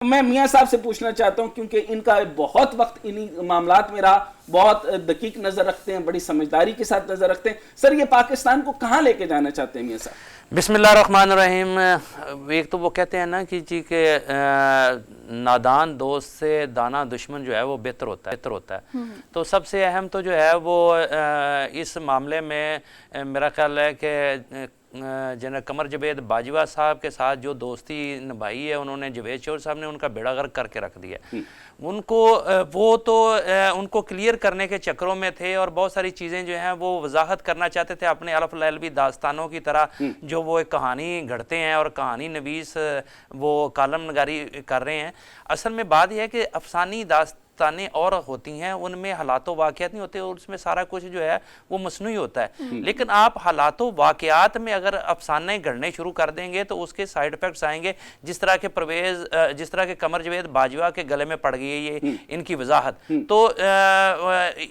मैं मियाँ साहब से पूछना चाहता हूं, क्योंकि इनका बहुत वक्त इन्हीं मामलात में रहा, बहुत दकीक नजर रखते हैं, बड़ी समझदारी के साथ नजर रखते हैं। सर, ये पाकिस्तान को कहां लेके जाना चाहते हैं मियाँ साहब? बिस्मिल्लाहिर्रहमानिर्रहीम। एक तो वो कहते हैं ना कि जी के नादान दोस्त से दाना दुश्मन जो है वो बेहतर होता है। तो सबसे अहम तो जो है वो इस मामले में मेरा ख्याल है कि जनरल कमर जवेद बाजवा साहब के साथ जो दोस्ती निभाई है उन्होंने, जवेद चौर साहब ने उनका बेड़ा गर्क करके रख दिया। उनको वो तो उनको क्लियर करने के चक्करों में थे और बहुत सारी चीज़ें जो हैं वो वजाहत करना चाहते थे अपने अलफ लैलवी दास्तानों की तरह, जो वो एक कहानी घड़ते हैं और कहानी नवीस वो कालम नगारी कर रहे हैं। असल में बात यह है कि अफसानी दास्तानें और होती हैं, उनमें हालातों वाक़यात नहीं होते और उसमें सारा कुछ जो है वो मसनूई होता है। लेकिन आप हालातों वाक़यात में अगर अफसाने गढ़ने शुरू कर देंगे तो उसके साइड इफ़ेक्ट्स आएंगे, जिस तरह के कमर जवेद बाजवा के गले में पड़ गई है ये इनकी वजाहत। तो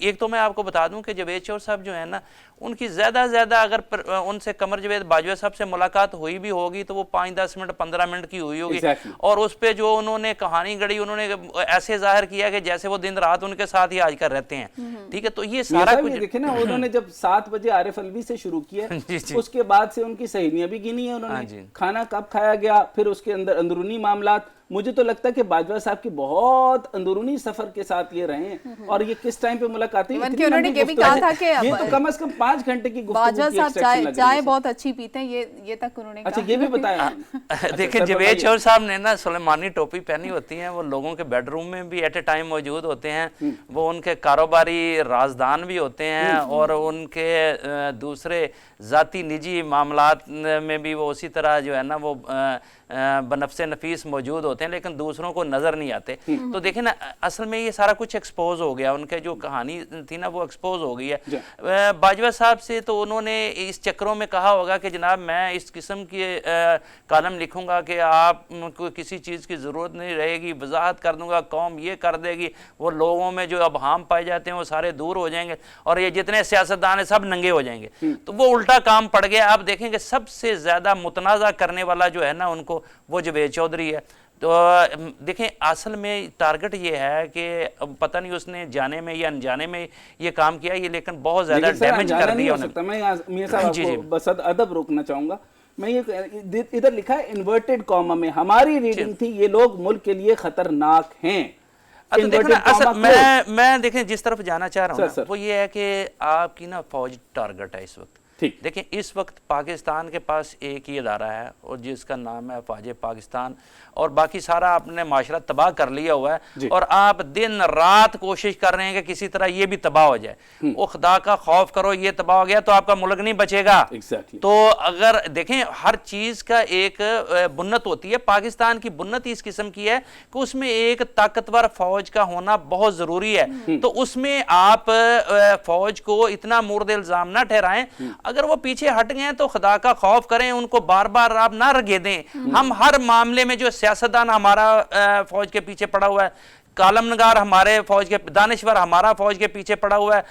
एक तो मैं आपको बता दूं कि जवेद चौर साहब जो है ना, उनकी ज़्यादा से ज़्यादा अगर उनसे कमर जवेद बाजवा साहब से मुलाकात हुई भी होगी तो वो 5-10 मिनट 15 मिनट की हुई होगी। और उस पर जो उन्होंने कहानी गढ़ी, उन्होंने ऐसे जाहिर किया कि जैसे वो दिन रात उनके साथ ही आजकल रहते हैं। ठीक है, तो ये सारा कुछ देखे ना, उन्होंने जब 7 बजे आरिफ अलवी से शुरू किया, उसके बाद से उनकी सहेलियां भी गिनी है उन्होंने, खाना कब खाया गया, फिर उसके अंदर अंदरूनी मामलात। मुझे तो लगता है कि बाजवा साहब की बहुत अंदरूनी सफर के साथ ये रहे हैं और ये किस टाइम पे मुलाकात हुई। उन्होंने ये भी कहा था कि ये तो कम से कम 5 घंटे की गुफ्तगू बाजवा साहब चाय बहुत अच्छी पीते हैं, ये तक उन्होंने अच्छा ये भी बताया। देखिए, जवेद चौर साहब ने ना सुलेमानी टोपी पहनी होती है, वो लोगों के बेडरूम में भी एट ए टाइम मौजूद होते हैं, वो उनके कारोबारी राजदान भी होते हैं और उनके दूसरे ज़ाती निजी मामलात में भी वो उसी तरह जो है ना वो बनफ्से नफीस मौजूद होते हैं, लेकिन दूसरों को नज़र नहीं आते। तो देखें ना, असल में ये सारा कुछ एक्सपोज हो गया, उनके जो कहानी थी ना वो एक्सपोज हो गई है। बाजवा साहब से तो उन्होंने इस चक्करों में कहा होगा कि जनाब मैं इस किस्म के कालम लिखूंगा कि आपको किसी चीज़ की ज़रूरत नहीं रहेगी, वजाहत कर दूंगा, कौम ये कर देगी, वो लोगों में जो अबहाम पाए जाते हैं वो सारे दूर हो जाएंगे और ये जितने सियासतदान हैं सब नंगे हो जाएंगे। तो वो उल्टा काम पड़ गया। आप देखेंगे सबसे ज़्यादा मुतनाज़ा करने वाला जो है ना उनको, वो जवेद चौधरी है। तो देखें, असल में टारगेट ये है कि पता नहीं उसने जाने में या अनजाने में ये काम किया, ये लेकिन बहुत ज़्यादा डैमेज कर दिया उन्होंने। मैं मियां साहब आपको बस अदब रोकना चाहूंगा। मैं ये इधर लिखा है इन्वर्टेड कॉमा में, हमारी रीडिंग थी ये लोग मुल्क के लिए खतरनाक हैं। मैं देखें जिस तरफ जाना चाह रहा हूँ वो ये है कि आपकी ना फौज टारगेट है इस वक्त। देखें, इस वक्त पाकिस्तान के पास एक ही अदारा है और जिसका नाम है फौज पाकिस्तान, और बाकी सारा आपने माशरा तबाह कर लिया हुआ है और आप दिन रात कोशिश कर रहे हैं कि किसी तरह ये भी तबाह हो जाए। वो खुदा का खौफ करो, ये तबाह हो गया तो आपका मुल्क नहीं बचेगा। तो अगर देखें, हर चीज़ का एक बुन्नत होती है। पाकिस्तान की बुन्नत इस किस्म की है कि उसमें एक ताकतवर फौज का होना बहुत ज़रूरी है। तो उसमें आप फौज को इतना मुर्द इल्ज़ाम ना ठहराएं। अगर वो पीछे हट गए तो खुदा का खौफ करें, उनको बार बार आप ना रगे दें। हम हर मामले में जो सियासतदान हमारा फौज के पीछे पड़ा हुआ है, कालम नगार हमारे फौज के, दानिश्वर हमारा फौज के पीछे पड़ा हुआ है,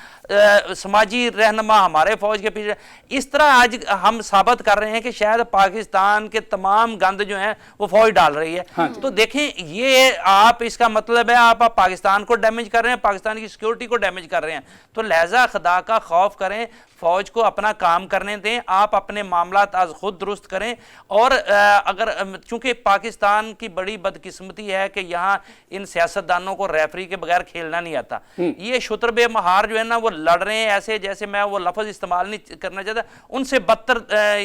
समाजी रहनुमा हमारे फौज के पीछे, इस तरह आज हम साबित कर रहे हैं कि शायद पाकिस्तान के तमाम गंद जो हैं वो फौज डाल रही है। तो देखें, ये आप इसका मतलब है आप पाकिस्तान को डैमेज कर रहे हैं, पाकिस्तान की सिक्योरिटी को डैमेज कर रहे हैं। तो लिहाजा खुदा का खौफ करें, फौज को अपना काम करने दें, आप अपने मामलात आज खुद दुरुस्त करें। और अगर चूंकि पाकिस्तान की बड़ी बदकिस्मती है कि यहाँ इन सियासतदानों को रेफरी के बगैर खेलना नहीं आता। ये शुतरबे महार जो है ना वो लड़ रहे हैं ऐसे जैसे, मैं वो लफ्ज़ इस्तेमाल नहीं करना चाहता, उनसे बदतर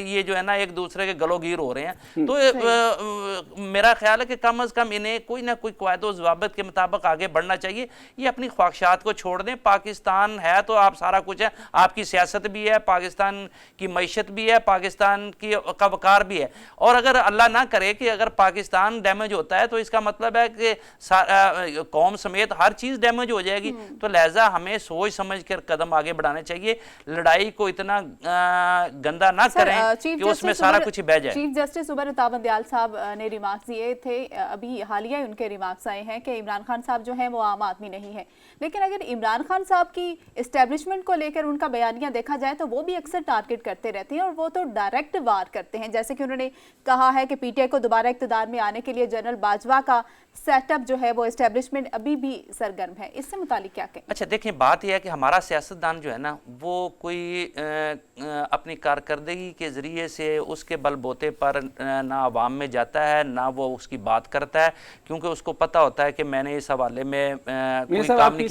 ये जो है ना एक दूसरे के गलोगीर हो रहे हैं। तो मेरा ख्याल है कि कम अज़ कम इन्हें कोई ना कोई क़वायद ज़वाबित के मुताबिक आगे बढ़ना चाहिए। ये अपनी ख्वाहिशात को छोड़ दें। पाकिस्तान है तो आप सारा कुछ है, आपकी सियासत भी है, पाकिस्तान की मईशत भी है, पाकिस्तान की का वकार भी है। और अगर अल्लाह ना करे कि अगर पाकिस्तान डैमेज होता है तो इसका मतलब है कि कौम समेत हर चीज डैमेज हो जाएगी। तो लिहाजा हमें सोच समझ कर कदम आगे बढ़ाने चाहिए, लड़ाई को इतना गंदा ना करें कि उसमें सारा कुछ ही बह जाए। चीफ जस्टिस उमर अता बंदयाल साहब ने रिमार्क्स दिए थे, अभी हालिया ही उनके रिमार्क्स आए हैं कि इमरान खान साहब जो हैं वो आम आदमी नहीं है। लेकिन अगर इमरान खान साहब की एस्टेब्लिशमेंट को लेकर उनका बयानिया देखा जाए तो वो भी अक्सर टारगेट करते रहते हैं, और वो तो डायरेक्ट वार करते हैं। जैसे कि उन्होंने कहा है कि पीटीआई को दोबारा इक़्तिदार में आने के लिए जनरल बाजवा का सेटअप जो है वो एस्टेब्लिशमेंट अभी भी सरगर्म है। इससे मुतालिक क्या कहें? अच्छा देखिए, बात यह है कि हमारा सियासतदान जो है ना वो कोई अपनी कारकर्दगी के ज़रिए से उसके बलबूते पर ना आवाम में जाता है ना वो उसकी बात करता है, क्योंकि उसको पता होता है कि मैंने इस हवाले में कोई काम नहीं किया।